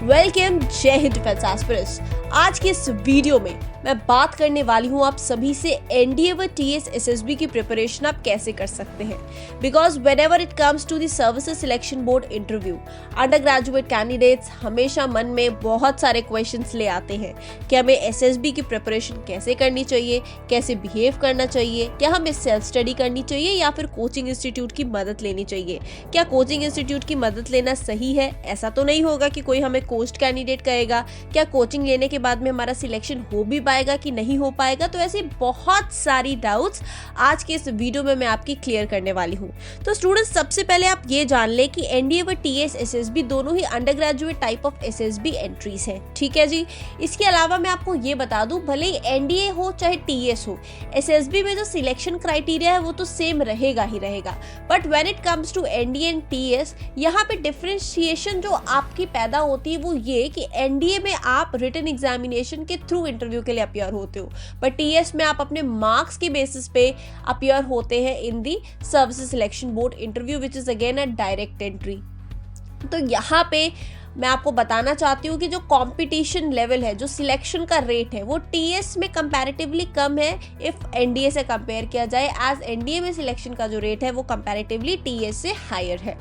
Welcome, जय Hind defence aspirants. आज के इस वीडियो में मैं बात करने वाली हूँ आप सभी से एनडीए व टीएस एसएसबी की प्रिपरेशन आप कैसे कर सकते हैं। Because whenever it comes to the services selection board interview, under graduate candidates हमेशा मन में बहुत सारे क्वेश्चंस ले आते हैं कि हमें एसएसबी की प्रिपरेशन कैसे करनी चाहिए, कैसे बिहेव करना चाहिए, क्या हमें सेल्फ स्टडी करनी चाहिए या फिर कोचिंग इंस्टीट्यूट की मदद लेनी चाहिए। क्या कोचिंग इंस्टीट्यूट की मदद लेना सही है? ऐसा तो नहीं होगा कि कोई हमें कोस्ट कैंडिडेट कहेगा। क्या कोचिंग लेने के बाद में हमारा सिलेक्शन हो भी पाएगा कि नहीं हो पाएगा? तो ऐसी बहुत सारी डाउट्स आज के इस वीडियो में मैं आपकी क्लियर करने वाली हूँ। तो स्टूडेंट्स, सबसे पहले आप ये जान लें कि एनडीए व टीएस एसएसबी दोनों ही undergraduate type of SSB entries हैं। ठीक है जी। इसके अलावा मैं आपको ये बता दूं, भले ही एनडीए हो चाहे टीएस हो, एसएसबी में जो सिलेक्शन क्राइटेरिया है वो तो सेम रहेगा ही रहेगा। But when it comes to NDA and TS, यहाँ पे डिफरेंशिएशन जो आपकी पैदा होती है वो ये कि एनडीए में आप रिटन एग्जामिनेशन के थ्रू इंटरव्यू के लिए अपीयर होते हो, बट टीएस में आप अपने मार्क्स की बेसिस पे अपीयर होते हैं in the services selection board interview, which is again a direct entry. तो यहाँ पे मैं आपको बताना चाहती हूँ कि जो कंपटीशन लेवल है, जो सिलेक्शन का रेट है, वो टीएस में कंपैरेटिवली कम है इफ एनडीए से कंपेयर किया जाए, एज एनडीए में सिलेक्शन का जो रेट है वो कंपैरेटिवली टीएस से हायर है।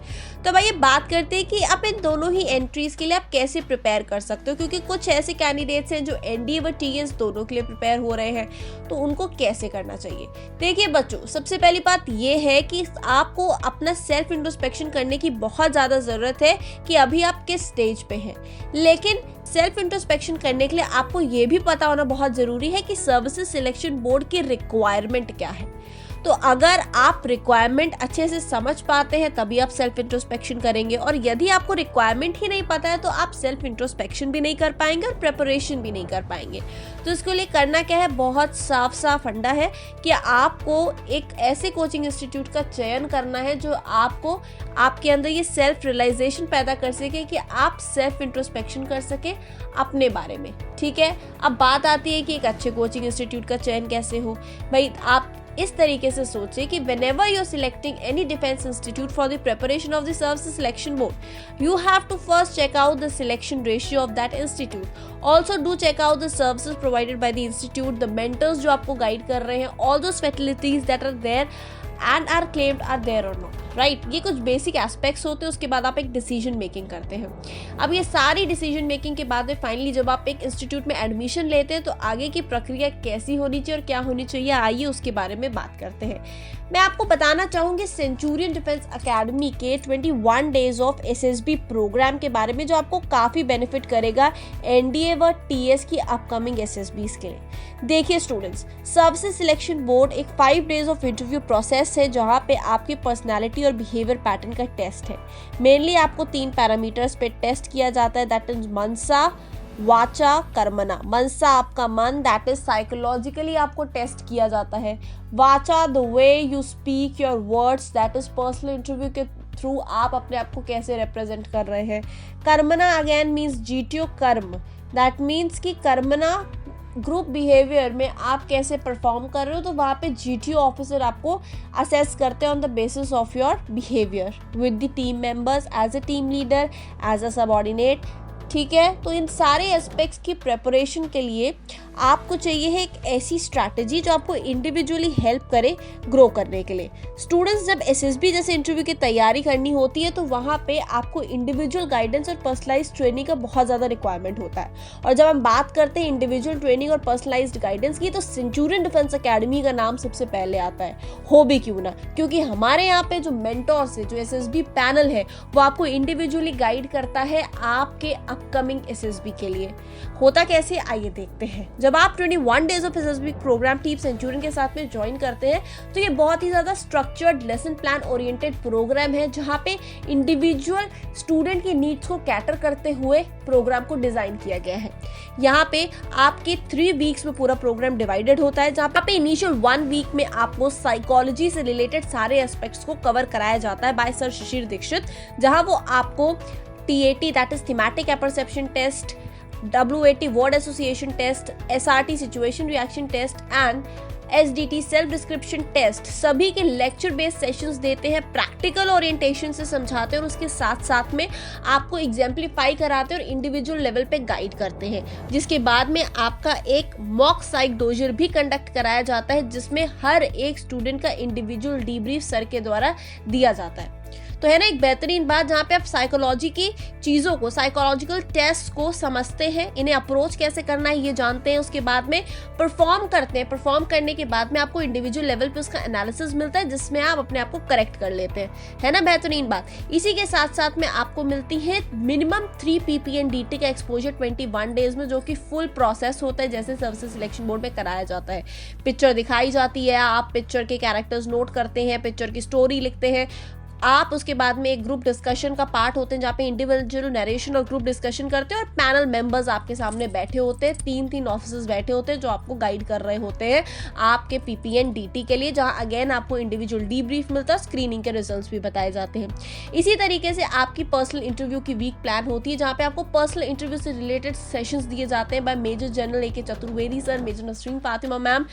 तो अब ये बात करते हैं कि आप इन दोनों ही एंट्रीज के लिए आप कैसे प्रिपेयर कर सकते हो, क्योंकि कुछ ऐसे कैंडिडेट्स हैं जो एनडीए व टीएस दोनों के लिए प्रिपेयर हो रहे हैं, तो उनको कैसे करना चाहिए। देखिए बच्चों, सबसे पहली बात ये है कि आपको अपना सेल्फ इंट्रोस्पेक्शन करने की बहुत ज़्यादा ज़रूरत है कि अभी आप किस स्टेज पे हैं। लेकिन सेल्फ इंट्रोस्पेक्शन करने के लिए आपको ये भी पता होना बहुत जरूरी है कि सर्विसेज सिलेक्शन बोर्ड की रिक्वायरमेंट क्या है। तो अगर आप रिक्वायरमेंट अच्छे से समझ पाते हैं तभी आप सेल्फ इंट्रोस्पेक्शन करेंगे, और यदि आपको रिक्वायरमेंट ही नहीं पता है तो आप सेल्फ इंट्रोस्पेक्शन भी नहीं कर पाएंगे और प्रिपरेशन भी नहीं कर पाएंगे। तो इसके लिए करना क्या है, बहुत साफ साफ फंडा है कि आपको एक ऐसे कोचिंग इंस्टीट्यूट का चयन करना है जो आपको आपके अंदर ये सेल्फ रियलाइजेशन पैदा कर सके कि आप सेल्फ इंट्रोस्पेक्शन कर सके अपने बारे में। ठीक है। अब बात आती है कि एक अच्छे कोचिंग इंस्टीट्यूट का चयन कैसे हो। भाई, आप इस तरीके से सोचे कि whenever you're selecting any defense institute for the preparation of the services selection board, you have to first check out the selection ratio of that institute. Also do check out the services provided by the institute, the mentors जो आपको guide कर रहे हैं, all those facilities that are there and are claimed are there or not. Right, ये कुछ basic aspects होते हैं। उसके बाद आप एक डिसीजन मेकिंग करते हैं। अब ये सारी डिसीजन मेकिंग के बाद में फाइनली जब आप एक इंस्टीट्यूट में एडमिशन लेते हैं तो आगे की प्रक्रिया कैसी होनी चाहिए और क्या होनी चाहिए, आइए उसके बारे में बात करते हैं। मैं आपको बताना चाहूँगी सेंचुरियन डिफेंस अकेडमी के 21 डेज ऑफ एसएसबी प्रोग्राम के बारे में, जो आपको काफ़ी बेनिफिट करेगा एनडीए व टीएस की अपकमिंग एसएसबीज के लिए। देखिए स्टूडेंट्स, सर्विसेज सिलेक्शन बोर्ड एक 5 डेज ऑफ इंटरव्यू प्रोसेस है जहाँ पे आपकी पर्सनैलिटी और बिहेवियर पैटर्न का टेस्ट है। मेनली आपको 3 पैरामीटर्स पे टेस्ट किया जाता है, दैट इज मनसा, वाचा, कर्मना। मनसा आपका मन, दैट इज साइकोलॉजिकली आपको टेस्ट किया जाता है। वाचा, the way you speak your words, that is personal interview के थ्रू आप अपने आप को कैसे रिप्रेजेंट कर रहे हैं। कर्मना अगेन मीन्स जीटीओ कर्म, दैट मीन्स कि कर्मना ग्रुप बिहेवियर में आप कैसे परफॉर्म कर रहे हो, तो वहाँ पे जीटीओ ऑफिसर आपको असेस करते हैं on the basis of your behaviour with the team members, as a team leader, as a subordinate. ठीक है। तो इन सारे एस्पेक्ट्स की प्रेपरेशन के लिए आपको चाहिए है एक ऐसी स्ट्रैटेजी जो आपको इंडिविजुअली हेल्प करे ग्रो करने के लिए। स्टूडेंट्स, जब एसएसबी जैसे इंटरव्यू की तैयारी करनी होती है तो वहाँ पे आपको इंडिविजुअल गाइडेंस और पर्सनलाइज ट्रेनिंग का बहुत ज़्यादा रिक्वायरमेंट होता है। और जब हम बात करते हैं इंडिविजुअल ट्रेनिंग और पर्सनलाइज्ड गाइडेंस की, तो सेंचुरियन डिफेंस अकेडमी का नाम सबसे पहले आता है। हो भी क्यों ना, क्योंकि हमारे यहाँ पे जो मेंटोर्स है, जो एसएसबी पैनल है, वो आपको इंडिविजुअली गाइड करता है आपके अपकमिंग एसएसबी के लिए। होता कैसे, आइए देखते हैं। जब आप 21 days of SSB program team centurion के साथ में ज्वाइन करते हैं तो ये बहुत ही ज़्यादा structured lesson plan oriented program है, जहाँ पे इंडिविजुअल स्टूडेंट की नीड्स को कैटर करते हुए प्रोग्राम को डिज़ाइन किया गया है। यहाँ पे आपके 3 वीक्स में पूरा प्रोग्राम डिवाइडेड होता है, जहाँ पे इनिशियल 1 वीक में आपको साइकोलॉजी से रिलेटेड सारे एस्पेक्ट्स को कवर कराया जाता है बाय सर शिशिर दीक्षित, जहाँ वो आपको TAT, that is thematic apperception test, WAT word association test, SRT situation reaction test and SDT self description test, सभी के लेक्चर बेस्ड सेशंस देते हैं, प्रैक्टिकल ओरिएंटेशन से समझाते हैं और उसके साथ साथ में आपको एग्जाम्पलीफाई कराते हैं और इंडिविजुअल लेवल पे गाइड करते हैं। जिसके बाद में आपका एक मॉक साइक डोजर भी कंडक्ट कराया जाता है, जिसमें हर एक स्टूडेंट का इंडिविजुअल डीब्रीफ सर के द्वारा दिया जाता है। तो है ना एक बेहतरीन बात, जहाँ पे आप साइकोलॉजी की चीज़ों को, साइकोलॉजिकल टेस्ट को समझते हैं, इन्हें अप्रोच कैसे करना है ये जानते हैं, उसके बाद में परफॉर्म करते हैं। परफॉर्म करने के बाद में आपको इंडिविजुअल लेवल पे उसका एनालिसिस मिलता है, जिसमें आप अपने आप को करेक्ट कर लेते हैं। है ना बेहतरीन बात। इसी के साथ साथ में आपको मिलती है मिनिमम 3 PPN-DT का एक्सपोजर 21 डेज में, जो कि फुल प्रोसेस होता है जैसे सर्विसेज सिलेक्शन बोर्ड में कराया जाता है। पिक्चर दिखाई जाती है, आप पिक्चर के कैरेक्टर्स नोट करते हैं, पिक्चर की स्टोरी लिखते हैं आप। उसके बाद में एक ग्रुप डिस्कशन का पार्ट होते हैं, जहाँ पे इंडिविजुअल नरेशन और ग्रुप डिस्कशन करते हैं और पैनल मेंबर्स आपके सामने बैठे होते हैं, 3 ऑफिसर्स बैठे होते हैं जो आपको गाइड कर रहे होते हैं आपके PPN-DT के लिए, जहाँ अगेन आपको इंडिविजुअल डीब्रीफ मिलता है, स्क्रीनिंग के रिजल्ट्स भी बताए जाते हैं। इसी तरीके से आपकी पर्सनल इंटरव्यू की वीक प्लान होती है, जहाँ पे आपको पर्सनल इंटरव्यू से रिलेटेड सेशंस दिए जाते हैं by major general AK Chaturvedi sir, major Nasreen Fatima ma'am,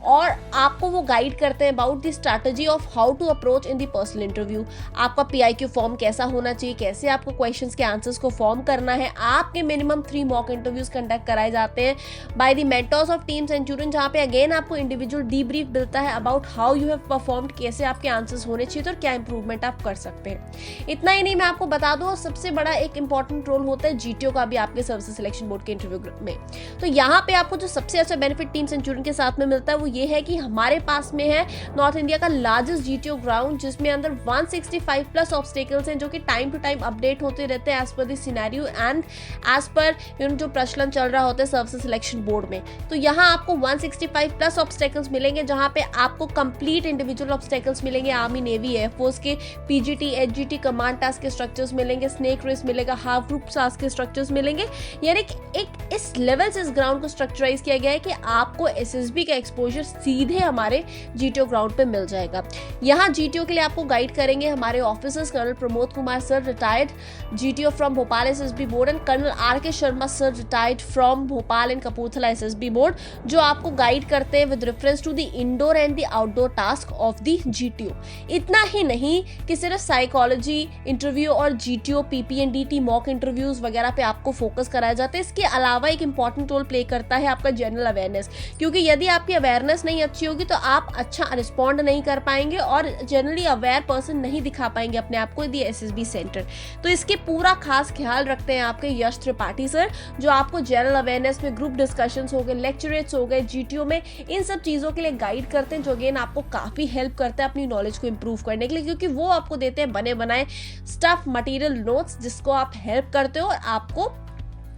और आपको वो गाइड करते हैं about the strategy of how to approach in the personal interview. आपका PIQ फॉर्म कैसा होना चाहिए, कैसे आपको क्वेश्चंस के आंसर्स को फॉर्म करना है। आपके मिनिमम 3 मॉक इंटरव्यूज कंडक्ट कराए जाते हैं by the mentors of team Centurion, जहाँ पे अगेन आपको इंडिविजुअल डीब्रीफ मिलता है about how you have performed, कैसे आपके आंसर्स होने चाहिए और क्या इंप्रूवमेंट आप कर सकते हैं। इतना ही नहीं, मैं आपको बता दूं, सबसे बड़ा एक इंपॉर्टेंट रोल होता है GTO का भी आपके सर्विसेज सिलेक्शन बोर्ड के इंटरव्यू में। तो यहाँ पे आपको जो सबसे अच्छा बेनिफिट टीम सेंचुरियन के साथ में मिलता है वो ये है कि हमारे पास में है नॉर्थ इंडिया का लार्जेस्ट GTO ग्राउंड, जिसमें अंदर 165 प्लस ऑब्स्टेकल्स हैं, जो कि टाइम टू टाइम अपडेट होते रहते हैं as per the scenario and as per जो प्रचलन चल रहा होता है सर्विसेज सिलेक्शन बोर्ड में। तो यहाँ आपको 165 प्लस ऑब्स्टेकल्स मिलेंगे, जहाँ पे आपको कंप्लीट इंडिविजुअल ऑब्स्टेकल्स मिलेंगे, आर्मी, नेवी, एयरफोर्स के PGT, HGT, कमांड टास्क के स्ट्रक्चर्स मिलेंगे, स्नेक रेस मिलेगा, हाफ ग्रुप टास्क के स्ट्रक्चर्स मिलेंगे। यानी एक इस लेवल से इस ग्राउंड को स्ट्रक्चराइज किया गया है कि आपको SSB का एक्सपोजर सीधे हमारे GTO ग्राउंड पे मिल जाएगा। यहाँ GTO के लिए आपको गाइड करेंगे हमारे officers, colonel Pramod Kumar sir, retired GTO from Bhopal SSB board, and colonel RK Sharma sir, retired from Bhopal and Kapurthala SSB board, जो आपको गाइड करते हैं with reference to the indoor and the outdoor task of the GTO। इतना ही नहीं कि सिर्फ साइकोलॉजी इंटरव्यू और GTO PPN-DT मॉक इंटरव्यूज वगैरह पे आपको फोकस कराया जाता है, इसके अलावा एक इंपॉर्टेंट रोल प्ले करता है आपका जनरल अवेयरनेस, क्योंकि यदि आपकी अवेयरनेस नहीं अच्छी होगी तो आप अच्छा रिस्पॉन्ड नहीं कर पाएंगे और जनरली अवेयर पर्सन नहीं दिखा पाएंगे अपने आप को दी SSB सेंटर। तो इसके पूरा खास ख्याल रखते हैं आपके यश त्रिपाठी सर, जो आपको जनरल अवेयरनेस में ग्रुप डिस्कशंस हो गए, लेक्चरेट्स हो गए, GTO में इन सब चीज़ों के लिए गाइड करते हैं, जो अगेन आपको काफ़ी हेल्प करता है अपनी नॉलेज को इंप्रूव करने के लिए, क्योंकि वो आपको देते हैं बने बनाए स्टफ मटेरियल नोट्स, जिसको आप हेल्प करते हो और आपको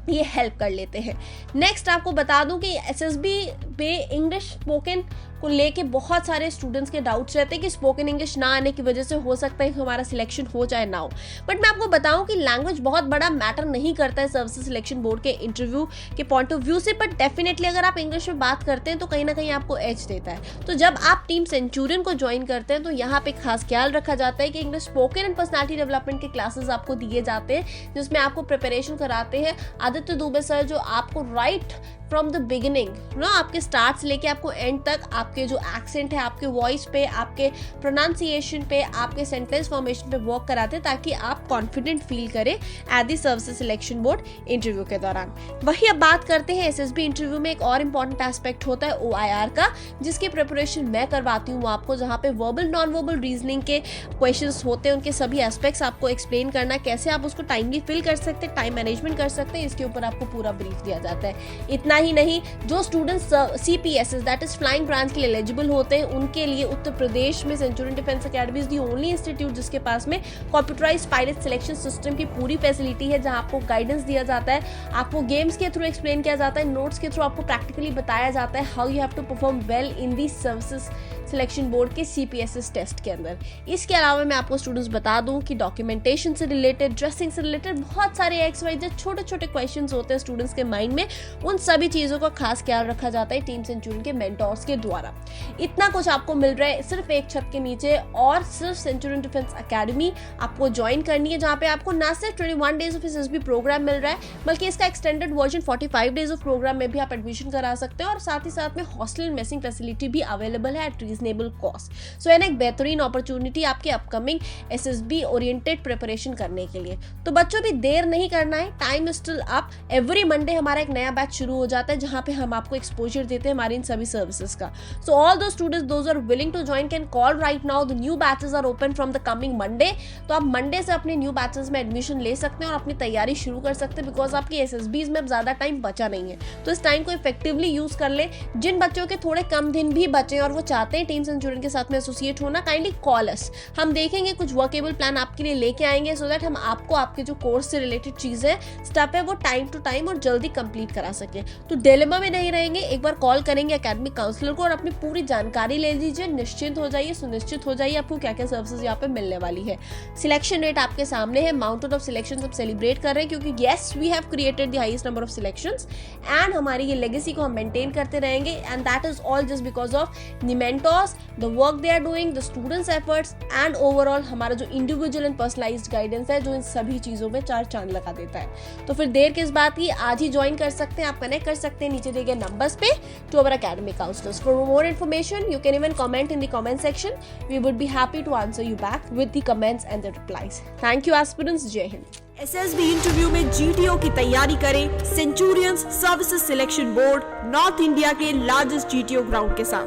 ये हेल्प कर लेते हैं। नेक्स्ट आपको बता दूं कि SSB पे इंग्लिश स्पोकन को लेके बहुत सारे स्टूडेंट्स के डाउट्स रहते हैं कि स्पोकन इंग्लिश ना आने की वजह से हो सकता है कि हमारा सिलेक्शन हो चाहे ना हो। बट मैं आपको बताऊं कि लैंग्वेज बहुत बड़ा मैटर नहीं करता है सर्विसेज सिलेक्शन बोर्ड के इंटरव्यू के पॉइंट ऑफ व्यू से, बट डेफिनेटली अगर आप इंग्लिश में बात करते हैं तो कहीं ना कहीं आपको एज देता है। तो जब आप टीम सेंचुरियन को ज्वाइन करते हैं तो यहाँ पे खास ख्याल रखा जाता है कि English spoken and personality development के क्लासेस आपको दिए जाते हैं, जिसमें आपको प्रिपरेशन कराते हैं आदित्य दुबे सर, जो आपको राइट फ्रॉम द बिगिनिंग ना, आपके स्टार्ट से लेके आपको एंड तक आपके जो एक्सेंट है, आपके वॉइस पे, आपके प्रोनाउंसिएशन पे, आपके सेंटेंस फॉर्मेशन पे वर्क कराते हैं, ताकि आप कॉन्फिडेंट फील करें at the services selection board interview के दौरान। वही अब बात करते हैं SSB इंटरव्यू में एक और इंपॉर्टेंट एस्पेक्ट होता है OIR का, जिसकी प्रिपरेशन मैं करवाती हूँ आपको, जहाँ पे वर्बल नॉन वर्बल रीजनिंग के क्वेश्चंस होते हैं, उनके सभी एस्पेक्ट्स आपको एक्सप्लेन करना, कैसे आप उसको टाइमली फिल कर सकते हैं, टाइम मैनेजमेंट कर सकते हैं, इसके ऊपर आपको पूरा ब्रीफ दिया जाता है। इतना ही नहीं, जो students CPSS that is flying branch के लिए एलिजिबल होते हैं, उनके लिए उत्तर प्रदेश में Centurion defence academy is the only institute जिसके पास में कंप्यूटराइज्ड पायलट सिलेक्शन सिस्टम की पूरी फैसिलिटी है, जहां आपको गाइडेंस दिया जाता है, आपको गेम्स के थ्रू एक्सप्लेन किया जाता है, नोट्स के थ्रू आपको प्रैक्टिकली बताया जाता है how you have to perform well in the services selection board के CPSS टेस्ट के अंदर। इसके अलावा मैं आपको स्टूडेंट्स बता दूं कि डॉक्यूमेंटेशन से रिलेटेड, ड्रेसिंग से रिलेटेड बहुत सारे XYZ छोटे छोटे क्वेश्चंस होते हैं स्टूडेंट्स के माइंड में, उन सभी चीज़ों का खास ख्याल रखा जाता है टीम सेंचुरियन के मेंटोर्स के द्वारा। इतना कुछ आपको मिल रहा है सिर्फ एक छत के नीचे, और सिर्फ सेंचुरियन डिफेंस अकेडमी आपको ज्वाइन करनी है, जहाँ पे आपको ना सिर्फ 21 डेज ऑफ SSB प्रोग्राम मिल रहा है, बल्कि इसका extended version 45 days of program में भी आप एडमिशन करा सकते हो, और साथ ही साथ में हॉस्टल एंड मेसिंग फैसिलिटी भी अवेलेबल है एट रीजनेबल कॉस्ट। सो यानी एक बेहतरीन अपॉर्चुनिटी आपके अपकमिंग SSB ओरिएंटेड प्रिपरेशन करने के लिए। तो बच्चों भी देर नहीं करना है, time is still up. Every Monday हमारा एक नया बैच शुरू हो जाता है, जहां पे हम आपको एक्सपोजर देते हैं हमारी इन सभी सर्विसेज का। So all the students those are willing to join can call right now, the new batches are open from the coming Monday. तो आप मंडे से अपने न्यू बैचेस में एडमिशन ले सकते हैं और अपनी तैयारी शुरू कर सकते हैं, बिकॉज आपकी SSBs में अब ज्यादा टाइम बचा नहीं है। तो इस टाइम को इफेक्टिवली यूज कर ले। जिन बच्चों के थोड़े कम दिन भी बचे और वो चाहते हैं टीम सेंचुरियन के साथ में एसोसिएट होना, काइंडली कॉल अस। हम देखेंगे कुछ वर्केबल प्लान आपके लिए लेके आएंगे, सो दैट हम आपको आपके जो कोर्स से रिलेटेड चीजें स्टेप है वो टाइम टू टाइम और जल्दी कंप्लीट करा सके। तो डिलेमा में नहीं रहेंगे, एक बार कॉल करेंगे एकेडमिक काउंसलर को और अपनी पूरी जानकारी ले लीजिए। निश्चिंत हो जाइए, सुनिश्चित हो जाइए आपको क्या क्या सर्विसेज यहाँ पे मिलने वाली है। सिलेक्शन रेट आपके सामने है, माउंटेन ऑफ सिलेक्शन सब सेलिब्रेट कर रहे हैं, क्योंकि yes we have created the highest number of selections, and हमारी ये लेगेसी को हम मेंटेन करते रहेंगे, and that is all just because of the mentors, the work they are doing, the students efforts, and overall हमारा जो individual and personalised guidance है, जो इन सभी चीजों में चार चांद लगा देता है। तो फिर देर किस बात की, आज ही ज्वाइन कर सकते हैं, आप कनेक्ट कर सकते हैं नीचे दिए गए नंबर्स पे to our academic counsellors. For more information you can even comment in the comment section, we would be happy to answer you back with the comments and the replies. Thank you aspirants, Jai Hind. SSB interview में GTO की तैयारी करें Centurions services selection board north India के largest GTO ground के साथ।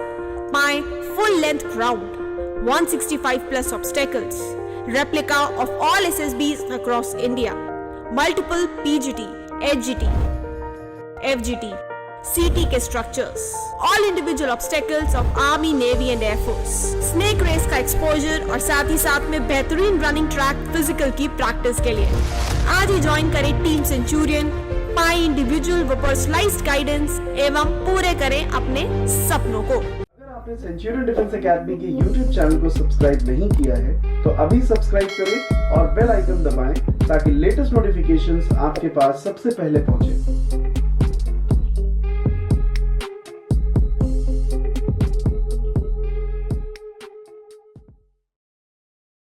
पाएं full length ground, 165 plus obstacles, replica of all SSBs across India, multiple PGT, HGT, FGT, CT के structures, all individual obstacles of army, navy and airforce, snake race का exposure और साथ ही साथ में बेहतरीन रनिंग ट्रैक फिजिकल की practice के लिए। आज ही ज्वाइन करें टीम सेंचुरियन, पाएं इंडिविजुअल व पर्सनलाइज्ड गाइडेंस एवं पूरे करें अपने सपनों को। अगर आपने सेंचुरियन डिफेंस एकेडमी के YouTube चैनल को सब्सक्राइब नहीं किया है तो अभी सब्सक्राइब करें और बेल आइकन दबाएं, ताकि लेटेस्ट नोटिफिकेशंस आपके पास सबसे पहले पहुंचे।